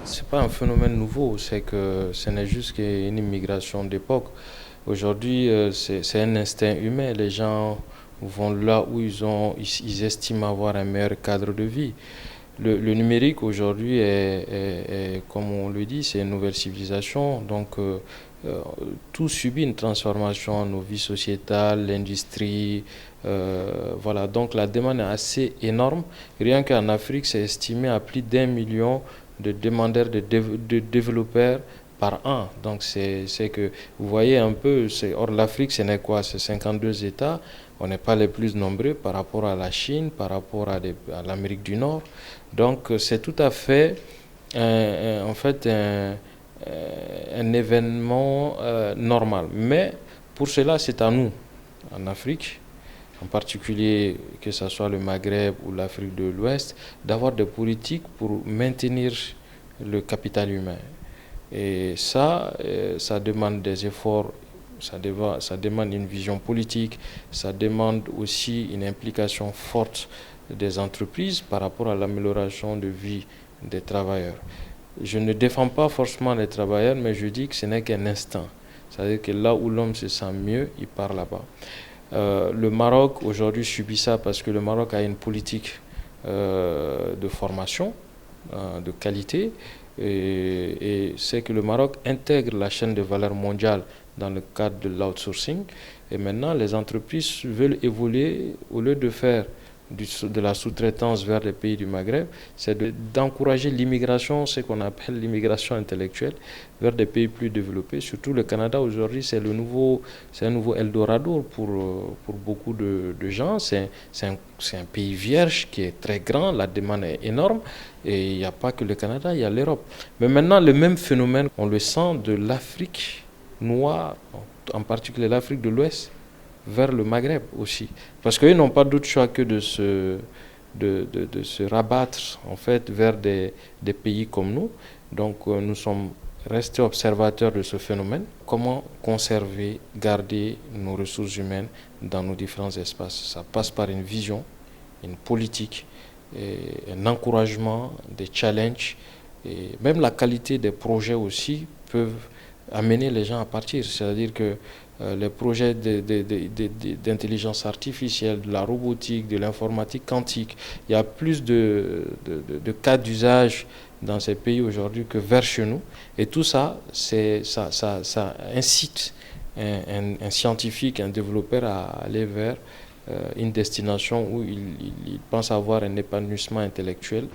C'est pas un phénomène nouveau, c'est que ce n'est juste qu'une immigration d'époque. Aujourd'hui, c'est un instinct humain. Les gens vont là où ils estiment avoir un meilleur cadre de vie. Le numérique aujourd'hui comme on le dit, c'est une nouvelle civilisation. Donc, euh, tout subit une transformation, nos vies sociétales, l'industrie. Voilà, donc la demande est assez énorme. Rien qu'en Afrique, c'est estimé à plus d'1 million de demandeurs de développeurs par an. Donc, c'est que vous voyez un peu, hors l'Afrique, ce n'est quoi? C'est 52 États. On n'est pas les plus nombreux par rapport à la Chine, par rapport à l'Amérique du Nord. Donc, c'est tout à fait, en fait, un événement normal. Mais pour cela, c'est à nous, en Afrique, en particulier que ce soit le Maghreb ou l'Afrique de l'Ouest, d'avoir des politiques pour maintenir le capital humain. Et ça demande des efforts, ça demande une vision politique, ça demande aussi une implication forte des entreprises par rapport à l'amélioration de vie des travailleurs. Je ne défends pas forcément les travailleurs, mais je dis que ce n'est qu'un instant. C'est-à-dire que là où l'homme se sent mieux, il part là-bas. Le Maroc aujourd'hui subit ça parce que le Maroc a une politique de formation de qualité et c'est que le Maroc intègre la chaîne de valeur mondiale dans le cadre de l'outsourcing et maintenant les entreprises veulent évoluer au lieu de faire de la sous-traitance vers les pays du Maghreb, c'est d'encourager l'immigration, ce qu'on appelle l'immigration intellectuelle, vers des pays plus développés. Surtout le Canada aujourd'hui, c'est un nouveau Eldorado pour beaucoup de gens. C'est un pays vierge qui est très grand, la demande est énorme. Et il n'y a pas que le Canada, il y a l'Europe. Mais maintenant, le même phénomène, on le sent de l'Afrique noire, en particulier l'Afrique de l'Ouest, vers le Maghreb aussi. Parce qu'ils n'ont pas d'autre choix que de se rabattre en fait vers des pays comme nous. Donc nous sommes restés observateurs de ce phénomène. Comment conserver, garder nos ressources humaines dans nos différents espaces? Ça passe par une vision, une politique, et un encouragement, des challenges. Et même la qualité des projets aussi peuvent amener les gens à partir. C'est-à-dire que les projets d'intelligence artificielle, de la robotique, de l'informatique quantique, il y a plus de cas d'usage dans ces pays aujourd'hui que vers chez nous. Et tout ça, ça incite un scientifique, un développeur à aller vers une destination où il pense avoir un épanouissement intellectuel.